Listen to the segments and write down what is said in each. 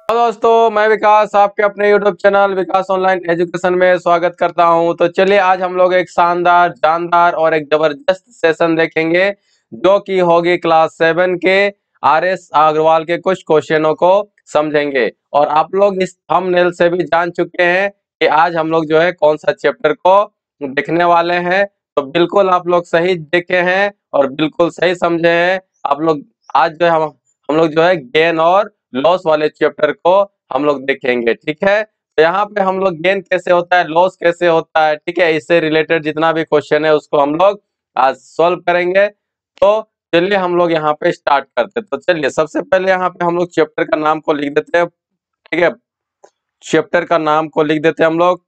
Hello दोस्तों, मैं विकास आपके अपने YouTube चैनल विकास ऑनलाइन एजुकेशन में स्वागत करता हूं। तो चलिए आज हम लोग एक शानदार, जानदार और एक जबरदस्त सेशन देखेंगे जो कि होगी क्लास 7 के RS अग्रवाल के कुछ क्वेश्चनों को समझेंगे। और आप लोग इस थंबनेल से भी जान चुके हैं कि आज हम लोग जो है कौन सा चैप्टर को देखने वाले हैं। तो बिल्कुल आप लोग सही देखे हैं और बिल्कुल सही समझे हैं। आप लोग आज जो है हम लोग जो है गेन और लॉस वाले चैप्टर को हम लोग देखेंगे, ठीक है। तो यहाँ पे हम लोग गेन कैसे होता है, लॉस कैसे होता है, ठीक है, इससे रिलेटेड जितना भी क्वेश्चन है उसको हम लोग आज सॉल्व करेंगे। तो चलिए हम लोग यहाँ पे स्टार्ट करते हैं। तो चलिए सबसे पहले यहाँ पे हम लोग चैप्टर का नाम को लिख देते हैं, ठीक है। चैप्टर का नाम को लिख देते हैं हम लोग।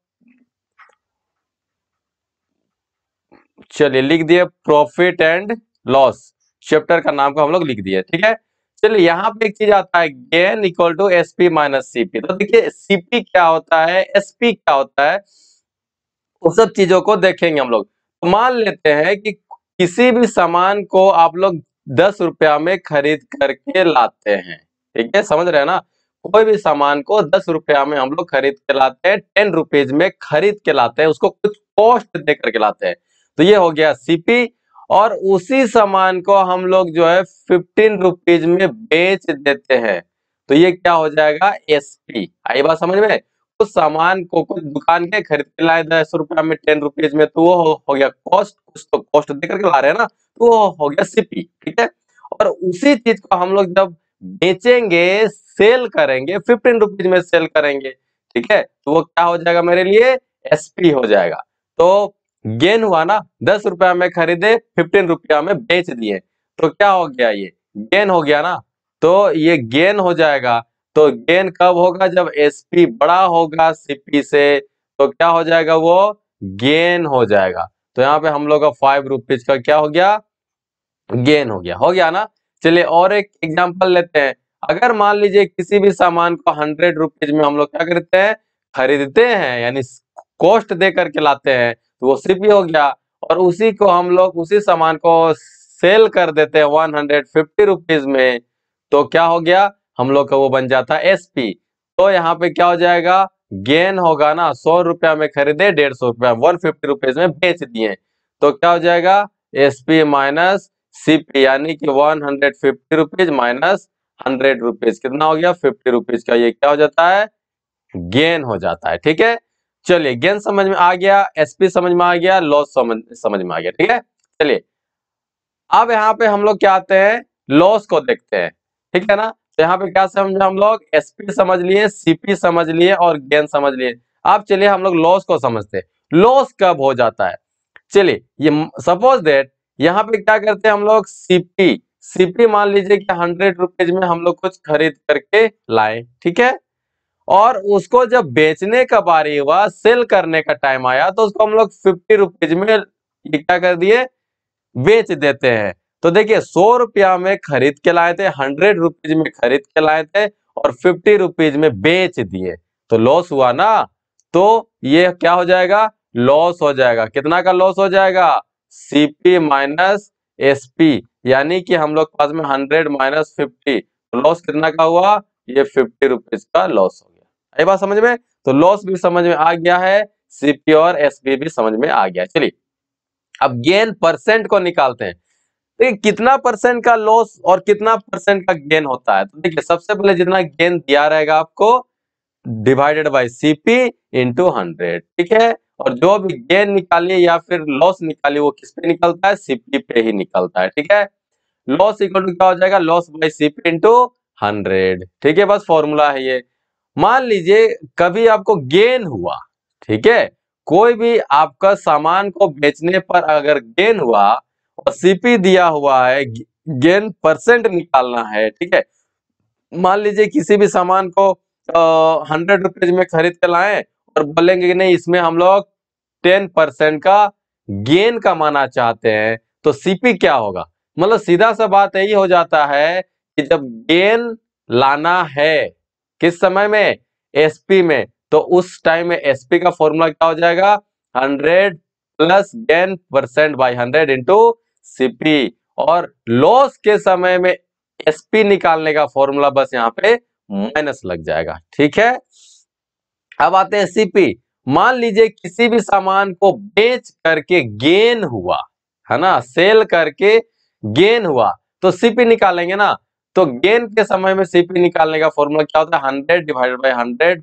चलिए लिख दिए प्रॉफिट एंड लॉस। चैप्टर का नाम को हम लोग लिख दिए, ठीक है। चलिए यहाँ पे एक चीज आता है, gain equal to SP minus CP. तो देखिए सीपी क्या होता है, एसपी क्या होता है, वो सब चीजों को देखेंगे हम लोग। तो मान लेते हैं कि किसी भी सामान को आप लोग 10 रुपया में खरीद करके लाते हैं, ठीक है, समझ रहे हैं ना। कोई भी सामान को 10 रुपया में हम लोग खरीद के लाते हैं, 10 रुपीज में खरीद के लाते हैं, उसको कुछ कॉस्ट दे करके लाते हैं। तो ये हो गया सीपी। और उसी सामान को हम लोग जो है 15 रुपीज में बेच देते हैं, तो ये क्या हो जाएगा, एसपी। आई बात समझ में। उस सामान को कुछ दुकान के खरीद के लाए 10 रुपया में 10 रुपीज में, तो वो हो गया कॉस्ट। कुछ तो कॉस्ट देकर के ला रहे हैं ना, तो वो हो गया सीपी, ठीक है। और उसी चीज को हम लोग जब बेचेंगे, सेल करेंगे, 15 रुपीज में सेल करेंगे, ठीक है, तो वो क्या हो जाएगा मेरे लिए, एसपी हो जाएगा। तो गेन हुआ ना, 10 रुपया में खरीदे, 15 रुपया में बेच दिए, तो क्या हो गया, ये गेन हो गया ना। तो ये गेन हो जाएगा। तो गेन कब होगा, जब एसपी बड़ा होगा सीपी से, तो क्या हो जाएगा, वो गेन हो जाएगा। तो यहाँ पे हम लोग का 5 रुपीज का क्या हो गया, गेन हो गया ना। चलिए और एक एग्जांपल लेते हैं। अगर मान लीजिए किसी भी सामान को 100 रुपीज में हम लोग क्या करते हैं, खरीदते हैं, यानी कॉस्ट दे करके लाते हैं, तो वो सीपी हो गया। और उसी को हम लोग उसी सामान को सेल कर देते हैं 150 रुपीज में, तो क्या हो गया, हम लोग का वो बन जाता है एसपी। तो यहाँ पे क्या हो जाएगा, गेन होगा ना। 100 रुपया में खरीदे, 150 रुपया 150 रुपीज में बेच दिए, तो क्या हो जाएगा, एसपी माइनस सीपी, यानी कि 150 रुपीज माइनस 100 रुपीज, कितना हो गया, 50 रुपीज का ये क्या हो जाता है, गेन हो जाता है, ठीक है। चलिए गेन समझ में आ गया, एसपी समझ में आ गया, लॉस समझ में आ गया, ठीक है। चलिए अब यहाँ पे हम लोग क्या आते हैं, लॉस को देखते हैं, ठीक है ना। तो यहाँ पे क्या समझे हम लोग, एसपी समझ लिए, सीपी समझ लिए और गेन समझ लिए। अब चलिए हम लोग लॉस को समझते हैं। लॉस कब हो जाता है, चलिए ये सपोज दैट यहाँ पे क्या करते हैं हम लोग, सीपी सीपी मान लीजिए कि 100 रुपीज में हम लोग कुछ खरीद करके लाए, ठीक है। और उसको जब बेचने का बारी हुआ, सेल करने का टाइम आया, तो उसको हम लोग 50 रुपीज में ये क्या कर दिए, बेच देते हैं। तो देखिए 100 रुपया में खरीद के लाए थे, 100 रुपीज में खरीद के लाए थे और 50 रुपीज में बेच दिए, तो लॉस हुआ ना। तो ये क्या हो जाएगा, लॉस हो जाएगा। कितना का लॉस हो जाएगा, सीपी माइनस एसपी, यानी कि हम लोग पास में 100 माइनस 50, तो लॉस कितना का हुआ, ये 50 रुपीज का लॉस हो गया। ये बात समझ में। तो लॉस भी समझ में आ गया है, सीपी और एसपी भी समझ में आ गया। चलिए अब गेन परसेंट को निकालते हैं। देखिए कितना परसेंट का लॉस और कितना परसेंट का गेन होता है। तो देखिए सबसे पहले जितना गेन दिया रहेगा आपको, डिवाइडेड बाय सीपी इंटू 100, ठीक है। और जो भी गेन निकालिए या फिर लॉस निकालिए, वो किस पे निकलता है, सीपी पे ही निकलता है, ठीक है। लॉस इक्वल टू क्या हो जाएगा, लॉस बाय सीपी इंटू 100, ठीक है। बस फॉर्मूला है ये। मान लीजिए कभी आपको गेन हुआ, ठीक है, कोई भी आपका सामान को बेचने पर अगर गेन हुआ और सीपी दिया हुआ है, गेन परसेंट निकालना है, ठीक है। मान लीजिए किसी भी सामान को 100 रुपीज में खरीद के लाए और बोलेंगे कि नहीं इसमें हम लोग 10% का गेन कमाना चाहते हैं, तो सीपी क्या होगा, मतलब सीधा सा बात यही हो जाता है कि जब गेन लाना है किस समय में, एसपी में, तो उस टाइम में एसपी का फॉर्मूला क्या हो जाएगा, 100 plus gain percent by 100 into CP. और लॉस के समय में एसपी निकालने का फॉर्मूला बस यहाँ पे माइनस लग जाएगा। ठीक है, अब आते हैं सीपी। मान लीजिए किसी भी सामान को बेच करके गेन हुआ, है ना, सेल करके गेन हुआ, तो सीपी निकालेंगे ना। तो गेन के समय में सीपी निकालने का फॉर्मूला क्या होता है? 100 divided by 100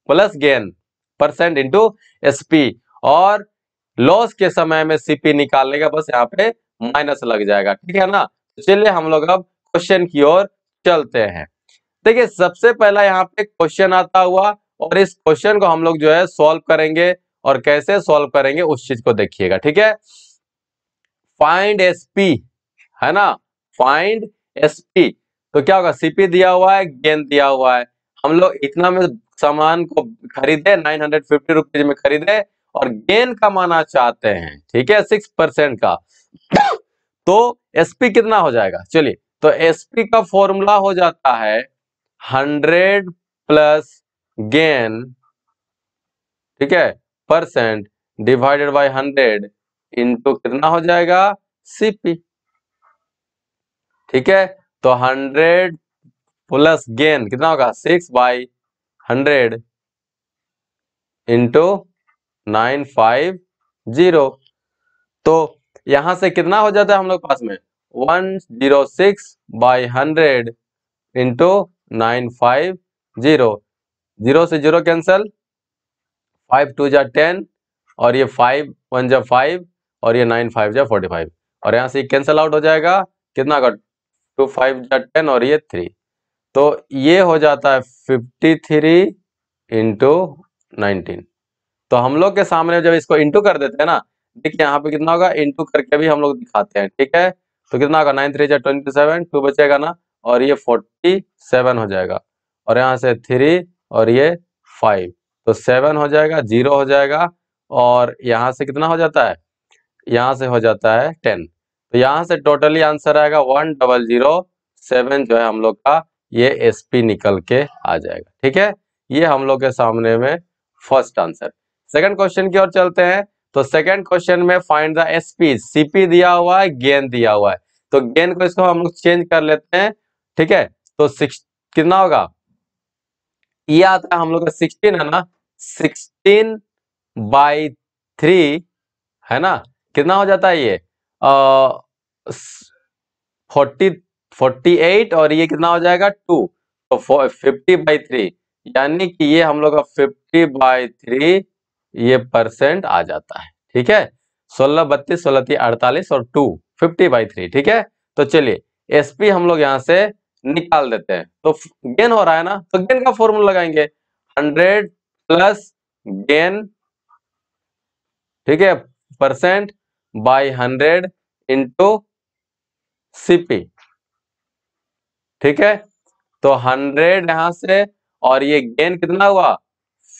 plus gain percent into SP. और लॉस के समय में सीपी निकालने का बस यहाँ पे माइनस लग जाएगा। ठीक है ना। तो चलिए हम लोग अब क्वेश्चन की ओर चलते हैं। देखिए सबसे पहला यहाँ पे क्वेश्चन आता हुआ, और इस क्वेश्चन को हम लोग जो है सॉल्व करेंगे, और कैसे सॉल्व करेंगे उस चीज को देखिएगा। ठीक है, फाइंड एसपी, है ना, फाइंड एसपी। तो क्या होगा? सीपी दिया हुआ है, गेन दिया हुआ है। हम लोग इतना में सामान को खरीदे, 950 रुपीज में खरीदे, और गेन कमाना चाहते हैं, ठीक है, 6% का। तो एसपी कितना हो जाएगा? चलिए, तो एसपी का फॉर्मूला हो जाता है 100 प्लस गेन, ठीक है, परसेंट डिवाइडेड बाय 100 इंटू कितना हो जाएगा? सीपी। ठीक है, तो 100 प्लस गेन कितना होगा? 6/100 इंटू 950। तो यहां से कितना हो जाता है हम लोग पास में? 106/100 इंटू 950। 0 से 0 कैंसल, 5 2 जा 10, और ये 5 1 जा 5, और ये 9 5 जा 45, और यहां से कैंसल आउट हो जाएगा। कितना होगा? 2 5 जा 10, और ये 3। तो ये हो जाता है 53 इंटू 19। तो हम लोग के सामने जब इसको इंटू कर देते हैं ना, देखिए यहाँ पे कितना होगा, इंटू करके भी हम लोग दिखाते हैं। ठीक है, तो कितना होगा? 9 3 जा 27, 2 बचेगा ना, और ये 47 हो जाएगा, और यहाँ से 3, और ये 5, तो 7 हो जाएगा, 0 हो जाएगा, और यहाँ से कितना हो जाता है? यहाँ से हो जाता है 10। तो यहाँ से टोटली आंसर आएगा 1007 जो है हम लोग का, ये एसपी निकल के आ जाएगा। ठीक है, ये हम लोग के सामने में फर्स्ट आंसर। सेकंड क्वेश्चन की ओर चलते हैं। तो सेकंड क्वेश्चन में फाइंड द एसपी। सीपी दिया हुआ है, गेन दिया हुआ है, तो गेन को इसको हम लोग चेंज कर लेते हैं। ठीक है, तो 6 कितना होगा? ये आता है हम लोग का 16, है ना, 16/3, है ना, कितना हो जाता है ये? 48, और ये कितना हो जाएगा? 2, तो 50/3, यानी कि ये हम लोग का 50/3 ये परसेंट आ जाता है। ठीक है, 16 32 16 3 48, और 2 50/3। ठीक है, तो चलिए एसपी हम लोग यहाँ से निकाल देते हैं। तो गेन हो रहा है ना, तो गेन का फॉर्मूला लगाएंगे, 100 प्लस गेन, ठीक है, परसेंट बाय 100 इंटू सीपी। ठीक है, तो 100 यहां से, और ये गेन कितना हुआ?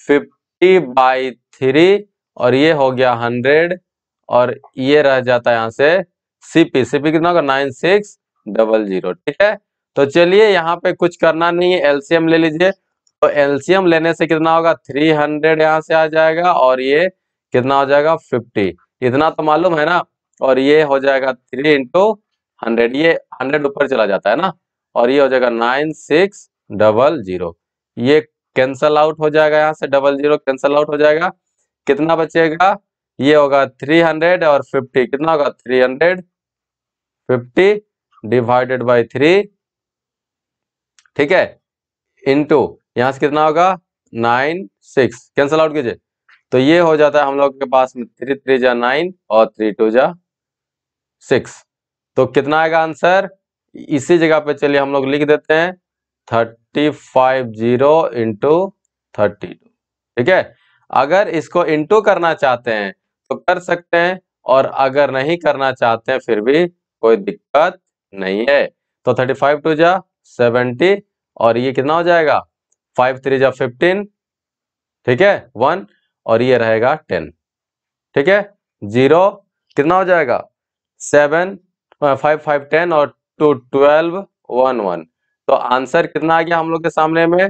50/3, और ये हो गया 100, और ये रह जाता है यहां से सीपी। सीपी कितना होगा? 9600। ठीक है, तो चलिए यहाँ पे कुछ करना नहीं है, एलसीएम ले लीजिए। तो एलसीएम लेने से कितना होगा? 300 यहाँ से आ जाएगा, और ये कितना हो जाएगा? 50। इतना तो मालूम है ना, और ये हो जाएगा 3 इंटू 100, ये 100 ऊपर चला जाता है ना, और ये हो जाएगा 9600। ये कैंसल आउट हो जाएगा, यहाँ से 00 कैंसल आउट हो जाएगा। कितना बचेगा? ये होगा 300, और 50 कितना होगा? 350 डिवाइडेड बाय 3, ठीक है, इंटू यहाँ से कितना होगा? 96 कैंसल आउट कीजिए, तो ये हो जाता है हम लोग के पास में 3 3 जा 9, और 3 2 जा 6। तो कितना आएगा आंसर? इसी जगह पे चलिए हम लोग लिख देते हैं 350 इंटू 32। ठीक है, अगर इसको इंटू करना चाहते हैं तो कर सकते हैं, और अगर नहीं करना चाहते हैं फिर भी कोई दिक्कत नहीं है। तो 35 2 जा 70, और ये कितना हो जाएगा? 5 3 जा 15, ठीक है, 1, और ये रहेगा 10। ठीक है, 0 कितना हो जाएगा? 7 5 5 10, और 2 12 1 1। तो आंसर कितना आ गया हम लोग के सामने में?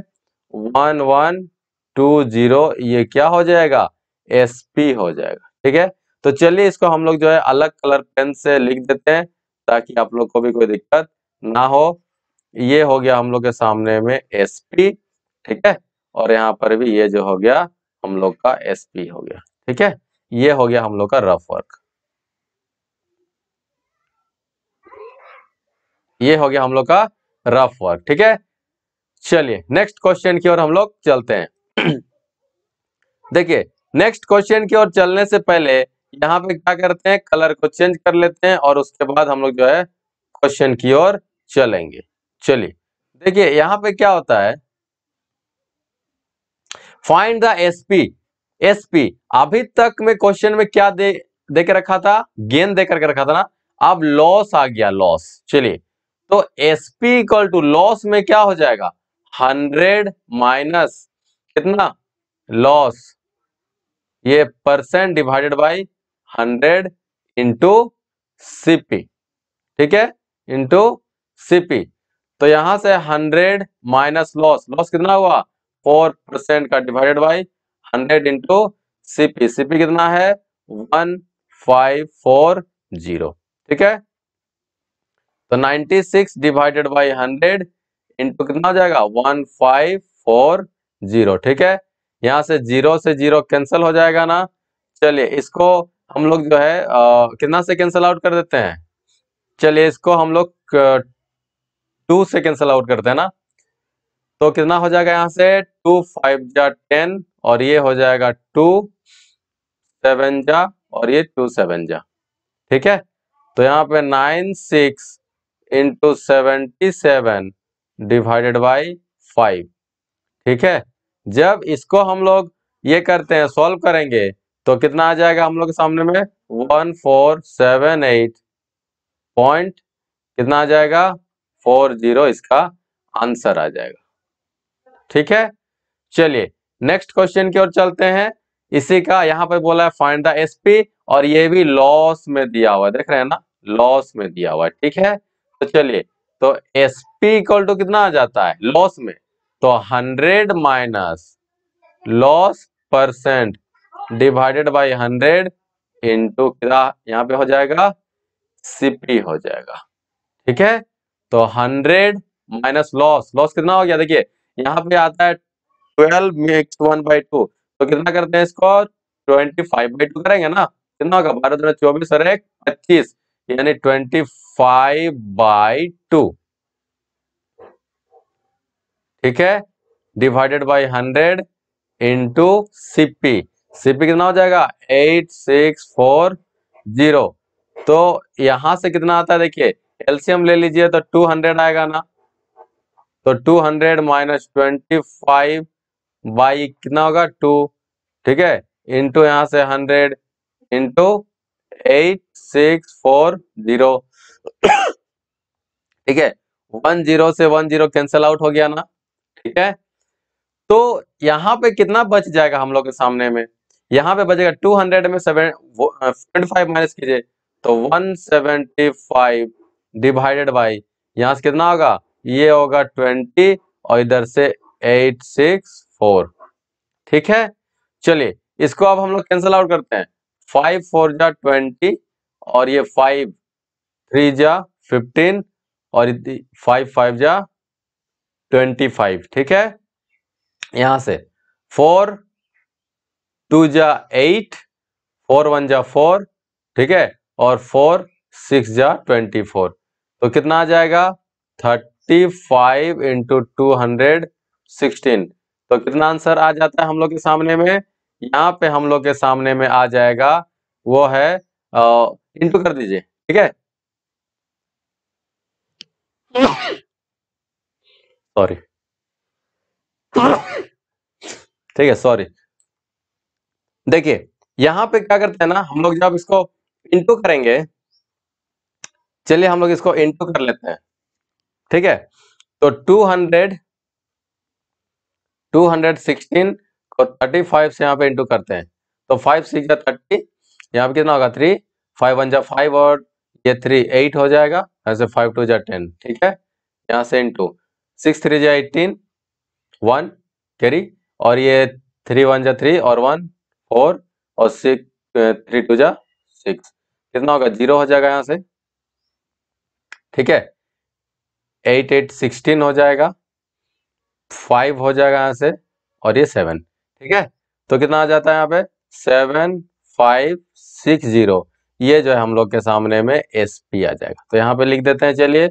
1120। ये क्या हो जाएगा? एसपी हो जाएगा। ठीक है, तो चलिए इसको हम लोग जो है अलग कलर पेन से लिख देते हैं, ताकि आप लोग को भी कोई दिक्कत ना हो। ये हो गया हम लोग के सामने में एसपी, ठीक है, और यहाँ पर भी ये जो हो गया हम लोग का एसपी हो गया, ठीक है। ये हो गया हम लोग का रफ वर्क, ये हो गया हम लोग का रफ वर्क, ठीक है। चलिए नेक्स्ट क्वेश्चन की ओर हम लोग चलते हैं। देखिए नेक्स्ट क्वेश्चन की ओर चलने से पहले यहाँ पे क्या करते हैं, कलर को चेंज कर लेते हैं और उसके बाद हम लोग जो है क्वेश्चन की ओर चलेंगे। चलिए देखिए यहाँ पे क्या होता है, फाइंड द एसपी। एसपी अभी तक में क्वेश्चन में क्या दे के रखा था, गेन दे करके रखा था ना, अब लॉस आ गया, लॉस। चलिए तो एसपी इक्वल टू लॉस में क्या हो जाएगा, 100 माइनस कितना, लॉस, ये percent divided by 100 into CP, ठीक है, इंटू सीपी। तो यहां से 100 माइनस लॉस, लॉस कितना हुआ 4% का, divided by 100 into CP, CP कितना है 1540, ठीक है। तो 96 डिवाइडेड बाई 100 इंटू कितना हो जाएगा 1540, ठीक है। यहां से जीरो कैंसिल हो जाएगा ना। चलिए इसको हम लोग जो है कितना से कैंसिल आउट कर देते हैं, चलिए इसको हम लोग 2 से कैंसिल आउट करते हैं ना। तो कितना हो जाएगा यहाँ से 2 5 जा 10 और ये हो जाएगा 2 7 जा और ये 2 7 जा, ठीक है। तो यहाँ पे 96 इंटू 77 डिवाइडेड बाई 5, ठीक है। जब इसको हम लोग ये करते हैं, सॉल्व करेंगे, तो कितना आ जाएगा हम लोग के सामने में 1478 पॉइंट कितना आ जाएगा 40, इसका आंसर आ जाएगा, ठीक है। चलिए नेक्स्ट क्वेश्चन की ओर चलते हैं। इसी का यहाँ पे बोला है फाइंड द एसपी और ये भी लॉस में दिया हुआ है, देख रहे हैं ना, लॉस में दिया हुआ है, ठीक है। तो चलिए तो एसपी इक्वल टू कितना आ जाता है लॉस में, तो 100 minus loss percent divided by 100 into क्या यहाँ पे हो जाएगा सीपी हो जाएगा, ठीक है। तो 100 माइनस लॉस, लॉस कितना हो गया, देखिए यहाँ पे आता है 12 मिक्स 1/2, तो कितना करते हैं इसको 25/2 करेंगे ना, कितना होगा 12 दूना 24 और 1 25, यानी 25/2, ठीक है, divided by 100 into CP, CP कितना हो जाएगा 8640। तो यहां से कितना आता है, देखिए एलसीएम ले लीजिए तो 200 आएगा ना, तो 200 माइनस 25 बाई कितना होगा 2, ठीक है, इंटू यहाँ से 100 इंटू 8640, ठीक है। 10 से 10 कैंसिल आउट हो गया ना, ठीक है। तो यहाँ पे कितना बच जाएगा हम लोग के सामने में, यहाँ पे बचेगा 200 में 75 माइनस कीजिए, तो 175 डिवाइडेड बाई यहाँ से कितना होगा, ये होगा 20 और इधर से 864, ठीक है। चलिए इसको अब हम लोग कैंसिल आउट करते हैं, 5 4 जा 20 और ये 5 3 जा 15 और 5 5 जा 25, ठीक है। यहां से 4 2 जा 8 4 1 जा 4, ठीक है, और 4 6 जा 24, तो कितना आ जाएगा 35 इंटू 216, तो कितना आंसर आ जाता है हम लोग के सामने में, यहाँ पे हम लोग के सामने में आ जाएगा वो है इंटू कर दीजिए, ठीक है, सॉरी, ठीक है, सॉरी। देखिए यहां पे क्या करते हैं ना हम लोग, जब इसको इंटू करेंगे, चलिए हम लोग इसको इंटू कर लेते हैं, ठीक है। तो 216 को 35 से यहाँ पे इंटू करते हैं, तो 5 6 जा 30, यहाँ पे कितना होगा 3 5 1 जा 5 और ये 3 8 हो जाएगा, ऐसे 5 2 जा 10, ठीक है। यहाँ से इंटू 6 3 जा 18 1 कैरी, और ये 3 1 जा 3 और 1 4 और 6 3 2 जा 6, कितना होगा 0 हो जाएगा यहाँ से, ठीक है। 8 8 16 हो जाएगा, 5 हो जाएगा यहाँ से, और ये 7। ठीक है, तो कितना आ जाता है यहाँ पे 7560। ये जो है हम लोग के सामने में SP आ जाएगा। तो यहाँ पे लिख देते हैं, चलिए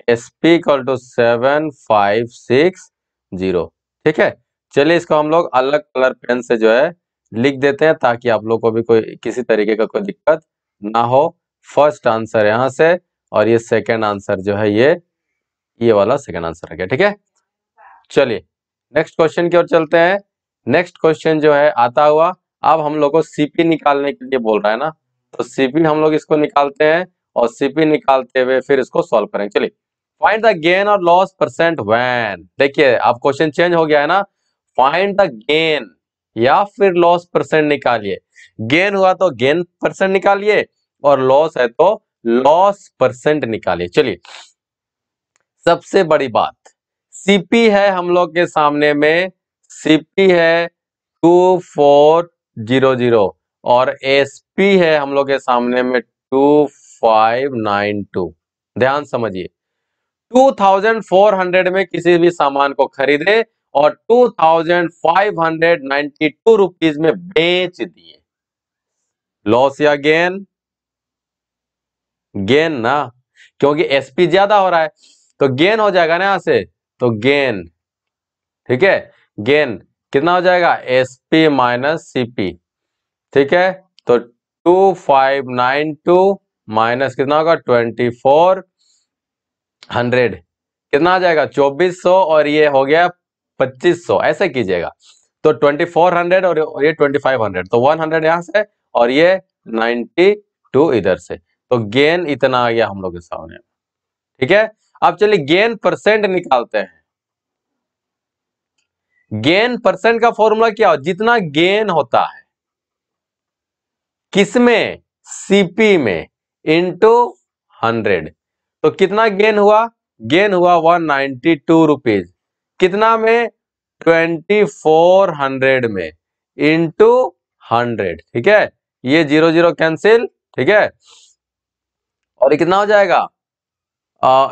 SP इक्वल टू 7560। ठीक है, चलिए इसको हम लोग अलग कलर पेन से जो है लिख देते हैं, ताकि आप लोग को भी कोई किसी तरीके का कोई दिक्कत ना हो। फर्स्ट आंसर यहाँ से, और ये सेकेंड आंसर जो है ये वाला सेकेंड आंसर है। ठीक है, चलिए नेक्स्ट क्वेश्चन की ओर चलते हैं। नेक्स्ट क्वेश्चन जो है आता हुआ, अब हम लोग को सीपी निकालने के लिए बोल रहा है ना, तो सीपी हम लोग इसको निकालते हैं, और सीपी निकालते हुए फिर इसको सॉल्व करेंगे। चलिए, फाइंड द गेन और लॉस परसेंट व्हेन। देखिए अब क्वेश्चन चेंज हो गया है ना, फाइंड द गेन या फिर लॉस परसेंट निकालिए। गेन हुआ तो गेन परसेंट निकालिए, और लॉस है तो लॉस परसेंट निकालिए। चलिए, सबसे बड़ी बात, सीपी है हम लोग के सामने में, सीपी है 2400, और एसपी है हम लोग के सामने में 2592। ध्यान समझिए, 2400 में किसी भी सामान को खरीदे और 2592 रुपीज में बेच दिए। लॉस या गेन? गेन ना, क्योंकि एसपी ज्यादा हो रहा है, तो गेन हो जाएगा ना यहां से, तो गेन। ठीक है, गेन कितना हो जाएगा, एसपी माइनस सीपी। ठीक है, तो 2592 माइनस कितना होगा 2400, कितना आ जाएगा 2400, और ये हो गया 2500। ऐसे कीजिएगा, तो 2400 और ये 2500, तो 100 यहां से, और ये 92 इधर से, तो गेन इतना आ गया हम लोग के सामने। ठीक है, अब चलिए गेन परसेंट निकालते हैं। गेन परसेंट का फॉर्मूला क्या हो, जितना गेन होता है किसमें, सीपी में, इंटू 100। तो कितना गेन हुआ, गेन हुआ 192 रुपीज, कितना में 2400 में, इंटू 100। ठीक है, ये 0 0 कैंसिल। ठीक है, और ये कितना हो जाएगा,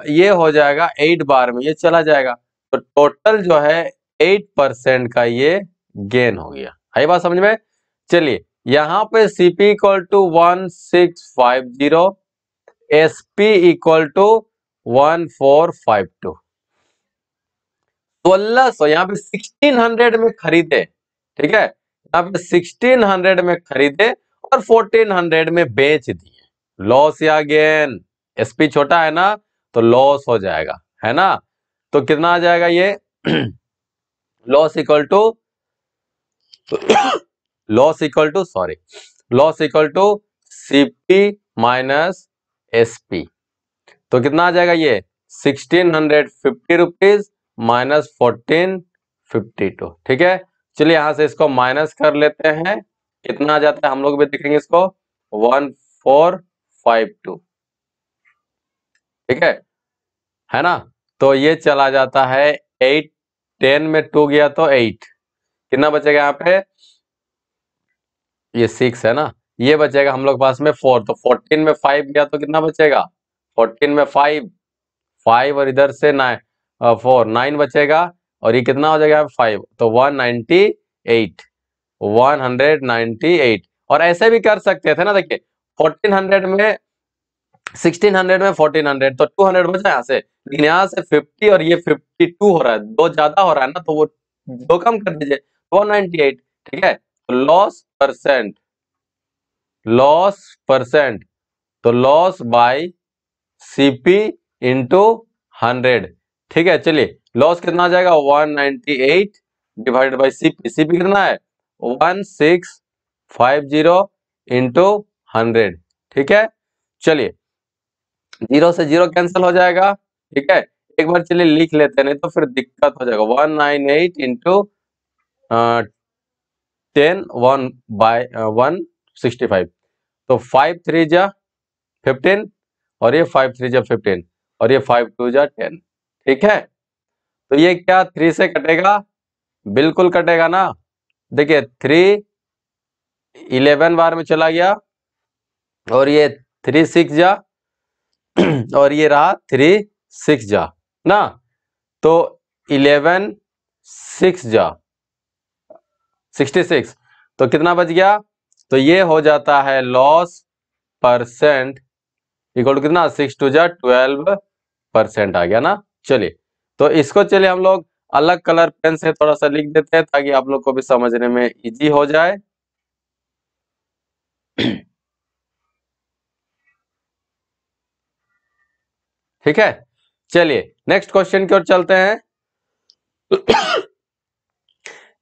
ये हो जाएगा 8 बार में ये चला जाएगा, तो टोटल जो है 8% का ये गेन हो गया। है बात समझ में? चलिए, यहां पे CP equal to 1650, SP equal to 1452। 1600 यहाँ पे 1600 में खरीदे। ठीक है, यहाँ पे 1600 में खरीदे और 1400 में बेच दिए। लॉस या गेन? एसपी छोटा है ना, तो लॉस हो जाएगा, है ना। तो कितना आ जाएगा ये loss equal to loss equal to sorry loss equal to CP minus SP. तो कितना आ जाएगा ये 1650 रुपीज माइनस 1452। ठीक है, चलिए यहां से इसको माइनस कर लेते हैं, कितना आ जाता है हम लोग भी देखेंगे इसको, 1452। ठीक है ना। तो ये चला जाता है 8, 10 में 2 गया तो 8, कितना बचेगा यहाँ पे, ये 6 है ना, ये बचेगा हम लोग पास में 4, तो 14 में 5 गया तो कितना बचेगा, 14 में 5 और इधर से 9 4 9 बचेगा, और ये कितना हो जाएगा 5, तो 198 198। और ऐसे भी कर सकते थे ना, देखिए 1400 में 1600 में 1400, तो 200 बचा यहाँ से, लेकिन यहाँ से 50 और ये 52 हो रहा है, दो ज्यादा हो रहा है ना, तो वो दो कम कर दीजिए, 198। ठीक है, तो लॉस परसेंट, तो लॉस बाय सीपी इंटू 100। ठीक है, चलिए लॉस कितना आ जाएगा 198 डिवाइडेड बाई सीपी, सीपी कितना है 1650 इंटू 100। ठीक है, चलिए 0 से 0 कैंसिल हो जाएगा। ठीक है, एक बार चलिए लिख लेते हैं, नहीं तो फिर दिक्कत हो जाएगा। 198 इंटू 10 1 बाय 165, तो 5 3 जा 15, और ये 5 3 जा 15, और ये 5 2 जा 10। ठीक है, तो ये क्या 3 से कटेगा, बिल्कुल कटेगा ना। देखिए 3 11 बार में चला गया, और ये 3 6 जा और ये रहा 3 6 जा। ना, तो 11 6 जा 66, तो कितना बच गया? तो ये हो जाता है लॉस परसेंट इक्वल टू कितना, 6 टू जा 12% आ गया ना। चलिए, तो इसको चलिए हम लोग अलग कलर पेन से थोड़ा सा लिख देते हैं ताकि आप लोग को भी समझने में इजी हो जाए। ठीक है, चलिए नेक्स्ट क्वेश्चन की ओर चलते हैं।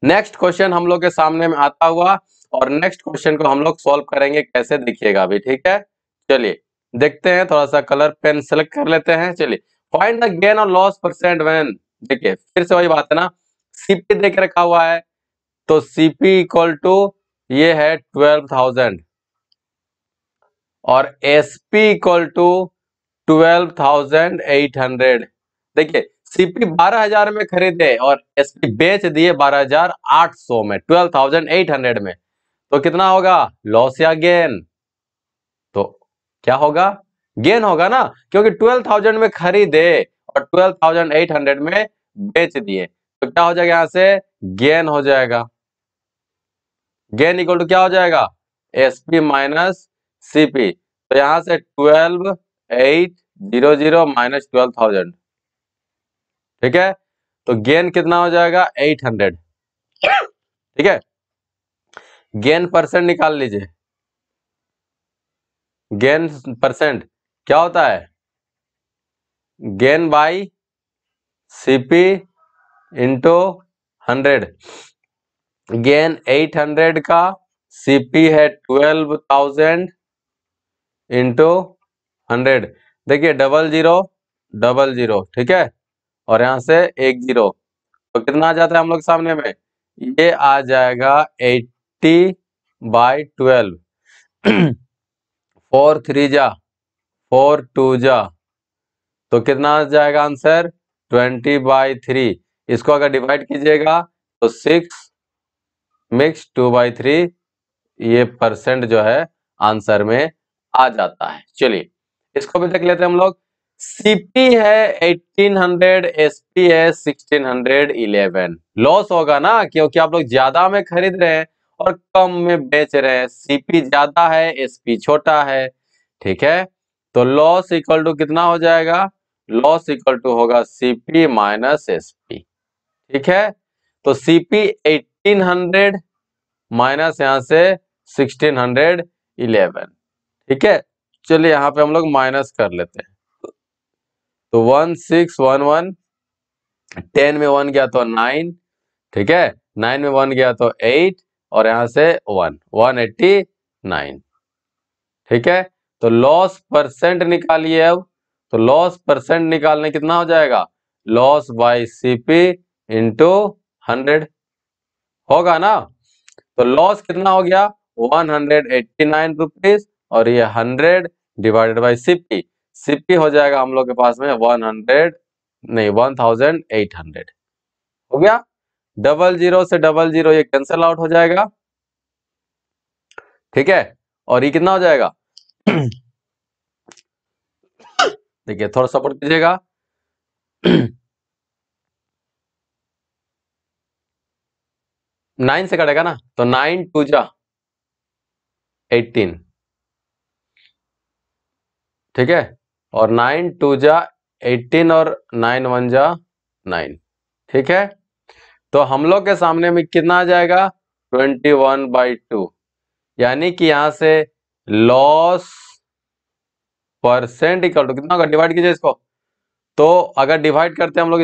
नेक्स्ट क्वेश्चन हम लोग के सामने में आता हुआ, और नेक्स्ट क्वेश्चन को हम लोग सॉल्व करेंगे कैसे, देखिएगा अभी। ठीक है, चलिए देखते हैं, थोड़ा सा कलर पेन सेलेक्ट कर लेते हैं। चलिए, फाइंड द गेन और लॉस परसेंट व्हेन, देखिए फिर से वही बात है ना, सीपी देख के रखा हुआ है, तो सीपी इक्वल टू ये है 12,000 और एसपी इक्वल टू 12,800। देखिए, सीपी 12,000 में खरीदे और एसपी बेच दिए 12,800 में, 12,800 में, तो कितना होगा, लॉस या गेन? तो क्या होगा, गेन होगा ना, क्योंकि 12,000 में खरीदे और 12,800 में बेच दिए, तो क्या हो जाएगा, यहां से गेन हो जाएगा। गेन इक्वल टू क्या हो जाएगा, एसपी माइनस सीपी, तो यहां से 12,800 माइनस 12,000, ठीक है, तो गेन कितना हो जाएगा, 800। ठीक है, गेन परसेंट निकाल लीजिए। गेन परसेंट क्या होता है, gain by CP into 100। Gain 800 का, सीपी है 12,000 इंटू 100। देखिए, 0000, ठीक है, और यहां से 10, तो कितना आ जाता है हम लोग सामने में, ये आ जाएगा 80/12। 4 3 जा 4 2 जा, तो कितना आ जाएगा आंसर, 20/3। इसको अगर डिवाइड कीजिएगा तो 6 मिक्स 2/3, ये परसेंट जो है आंसर में आ जाता है। चलिए, इसको भी देख लेते हैं हम लोग। सीपी है 1800, एसपी है 1611। लॉस होगा ना, क्योंकि आप लोग ज्यादा में खरीद रहे हैं और कम में बेच रहे हैं। सीपी ज्यादा है, एसपी छोटा है, ठीक है, तो लॉस इक्वल टू कितना हो जाएगा, लॉस इक्वल टू होगा सीपी माइनस एसपी। ठीक है, तो सीपी 1800 माइनस यहां से 1611। ठीक है, चलिए यहाँ पे हम लोग माइनस कर लेते हैं, तो 1611, 10 में 1 गया तो 9, ठीक है, 9 में 1 गया तो 8, और यहां से 189। ठीक है, तो लॉस परसेंट निकालिए अब, तो लॉस परसेंट निकालने कितना हो जाएगा, लॉस बाय सीपी इंटू 100 होगा ना, तो लॉस कितना हो गया, 189 रुपीज, और ये 100 डिवाइडेड बाई सीपी, सीपी हो जाएगा हम लोग के पास में 100 नहीं 1800 हो गया। 00 से 00 ये कैंसिल आउट हो जाएगा, ठीक है, और ये कितना हो जाएगा, देखिए थोड़ा सपोर्ट कीजिएगा। 9 से कटेगा ना, तो 9 2 जा 18, ठीक है, और 9 2 जा 18, और 9 1 जा 9, ठीक है, तो हम लोग के सामने में कितना आ जाएगा, 21/2, यानी कि यहां से लॉस परसेंट इक्वल टू कितना होगा, डिवाइड कीजिए इसको, तो अगर डिवाइड करते हैं हम लोग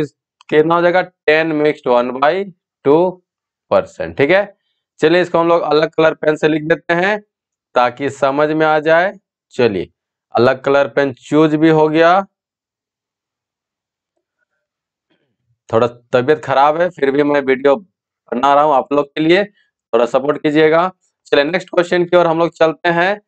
कितना हो जाएगा, 10 मिक्स्ड 1/2%। ठीक है, चलिए इसको हम लोग अलग कलर पेन से लिख देते हैं ताकि समझ में आ जाए। चलिए, अलग कलर पेन चूज भी हो गया। थोड़ा तबीयत खराब है, फिर भी मैं वीडियो बना रहा हूं आप लोग के लिए, थोड़ा सपोर्ट कीजिएगा। चलिए नेक्स्ट क्वेश्चन की ओर हम लोग चलते हैं।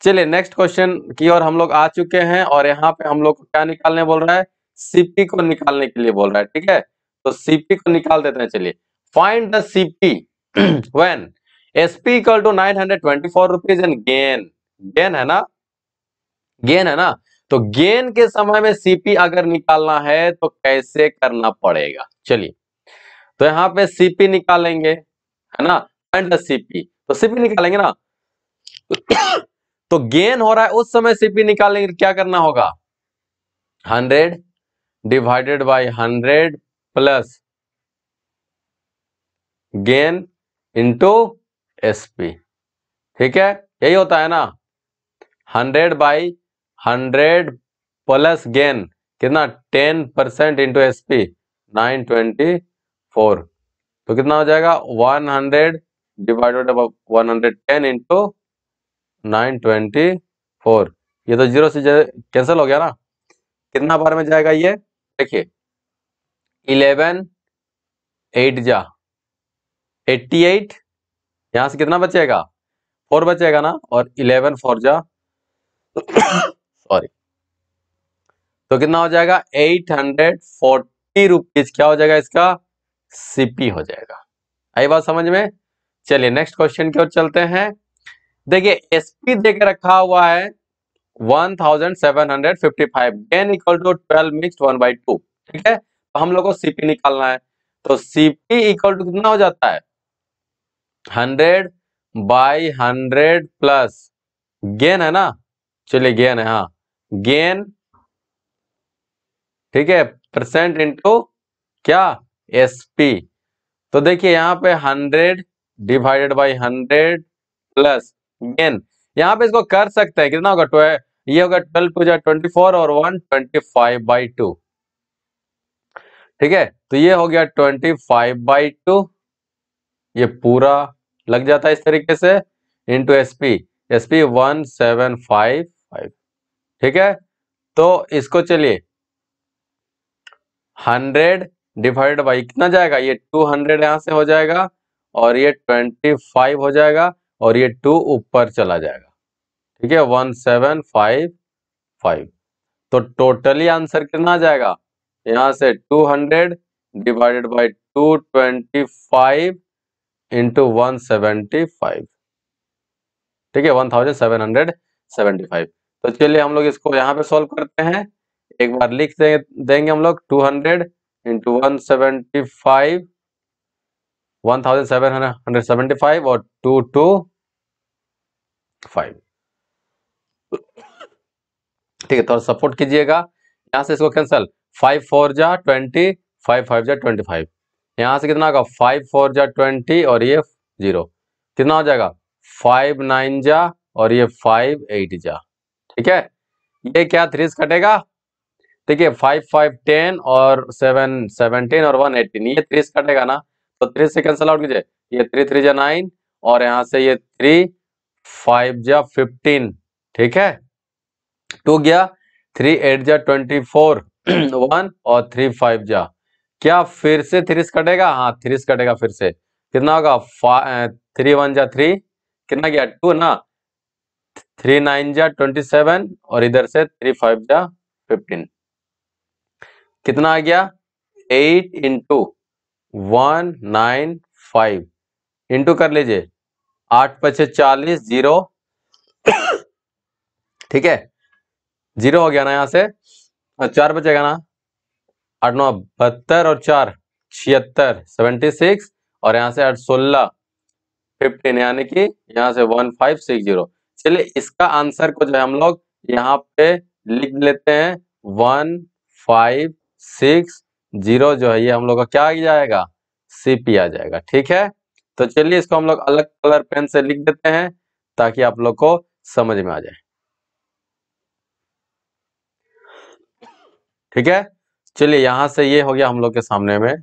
चलिए नेक्स्ट क्वेश्चन की ओर हम लोग आ चुके हैं, और यहाँ पे हम लोग को क्या निकालने बोल रहा है, सीपी को निकालने के लिए बोल रहा है। ठीक है, तो सीपी को निकाल देते हैं। चलिए, find the CP when SP equal to 924 rupees and gain, gain है ना, गेन है ना, तो गेन के समय में सीपी अगर निकालना है तो कैसे करना पड़ेगा, चलिए। तो यहाँ पे सीपी निकालेंगे, है ना, एंड सीपी, तो सीपी निकालेंगे ना। तो गेन हो रहा है उस समय सीपी निकालेंगे, क्या करना होगा, 100 divided by 100 plus gain into SP, ठीक है, यही होता है ना। 100 बाई 100 प्लस गेन कितना 10% इंटू एसपी 924, तो कितना हो जाएगा 100 डिवाइडेड बाय 110 इंटू 924, ये तो जीरो से कैंसिल हो गया ना। कितना बार में जाएगा ये, देखिए 11 8 जा 88, यहां से कितना बचेगा 4 बचेगा ना, और 11 4 जा सॉरी, तो कितना हो जाएगा 840 रुपीज, क्या हो जाएगा इसका सीपी हो जाएगा। आई बात समझ में। चलिए नेक्स्ट क्वेश्चन की ओर चलते हैं। देखिए एसपी देके रखा हुआ है 1755, गेन इक्वल टू 12 मिक्स्ड 1/2, ठीक है, तो हम लोग को सीपी निकालना है। तो सीपी इक्वल टू कितना हो जाता है 100 बाई 100 प्लस गेन है ना, चलिए गेन है, हाँ गेन, ठीक है, परसेंट इंटू क्या एसपी। तो देखिए यहाँ पे 100 डिवाइडेड बाई 100 प्लस गेन, यहाँ पे इसको कर सकते हैं, कितना होगा 12, ये होगा 12 टू जा 24 और 125/2, ठीक है, तो ये हो गया 25/2, ये पूरा लग जाता है इस तरीके से, इंटू एसपी, एसपी 1755, ठीक है। तो इसको चलिए 100 डिवाइडेड बाई कितना जाएगा, ये 200 यहां से हो जाएगा, और ये 25 हो जाएगा, और ये 2 ऊपर चला जाएगा, ठीक है 1755। तो टोटली आंसर कितना आ जाएगा, यहां से 200 डिवाइडेड बाई 225 इंटू 175, ठीक है 1775। तो चलिए हम लोग इसको यहाँ पे सॉल्व करते हैं, एक बार लिख देंगे हम लोग 200 इंटू 175 1775 और 225, ठीक है, थोड़ा सपोर्ट कीजिएगा, यहाँ से इसको कैंसल, 5 4 जा 20, 5 5 जा 25, यहाँ से कितना होगा 5 4 जा 20 और ये 0, कितना हो जाएगा 5 9 जा और ये 5 8 जा, ठीक है, ये क्या 3 कटेगा, देखिए 5 5 10 और 7 17 और 1 18, ये 3 कटेगा ना, तो 3 से कैंसिल आउट कीजिए, ये 3 3 जा 9 और यहाँ से ये 3 5 जा 15, ठीक है, 2 गया, 3 8 जा 24 1 और 3 5 जा, क्या फिर से 3 कटेगा, हाँ 3 कटेगा फिर से, कितना होगा 3 1 जा 3, कितना गया 2 ना, 3 9 जा 27 और इधर से 3 5 जा 15, कितना आ गया 8 इंटू 195, इंटू कर लीजिए 8 पचे 40 0, ठीक है 0 हो गया ना, यहाँ से 4 बचेगा ना, 8 9 72 और 4 76 76, और यहाँ से 8 16 15, यानी कि यहाँ से 1560। चलिए इसका आंसर को जो है हम लोग यहाँ पे लिख लेते हैं 1560, जो है ये हम लोग का क्या आ जाएगा सीपी आ जाएगा, ठीक है। तो चलिए इसको हम लोग अलग कलर पेन से लिख देते हैं ताकि आप लोग को समझ में आ जाए, ठीक है। चलिए यहां से ये हो गया हम लोग के सामने में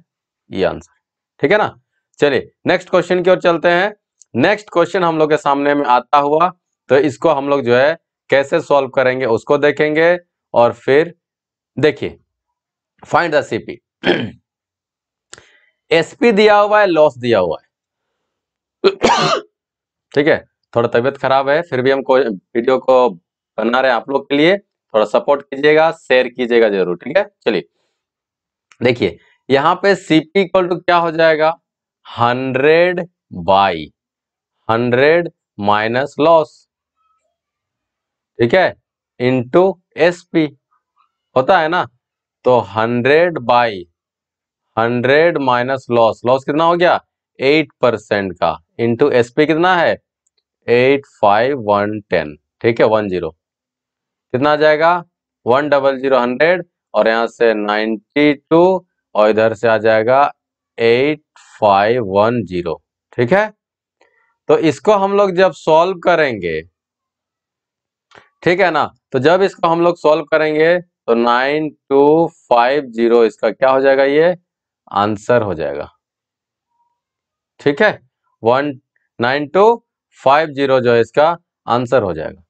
ये आंसर, ठीक है ना। चलिए नेक्स्ट क्वेश्चन की ओर चलते हैं। नेक्स्ट क्वेश्चन हम लोग के सामने में आता हुआ, तो इसको हम लोग जो है कैसे सॉल्व करेंगे उसको देखेंगे, और फिर देखिए फाइंड द सीपी। एसपी दिया हुआ है, लॉस दिया हुआ है, ठीक है, थोड़ा तबीयत खराब है फिर भी हमको वीडियो को बना रहे हैं आप लोग के लिए, थोड़ा सपोर्ट कीजिएगा, शेयर कीजिएगा जरूर, ठीक है। चलिए देखिए यहाँ पे सीपी इक्वल टू क्या हो जाएगा 100 बाई 100 माइनस लॉस, ठीक है, इंटू SP होता है ना। तो 100/100 माइनस लॉस, लॉस कितना हो गया 8% का, इंटू SP कितना है 85110, ठीक है 10 कितना आ जाएगा 100 और यहाँ से 92 और इधर से आ जाएगा 8510, ठीक है। तो इसको हम लोग जब सॉल्व करेंगे, ठीक है ना, तो जब इसको हम लोग सॉल्व करेंगे तो 9250 इसका क्या हो जाएगा, ये आंसर हो जाएगा, ठीक है। 199250 जो है इसका आंसर हो जाएगा।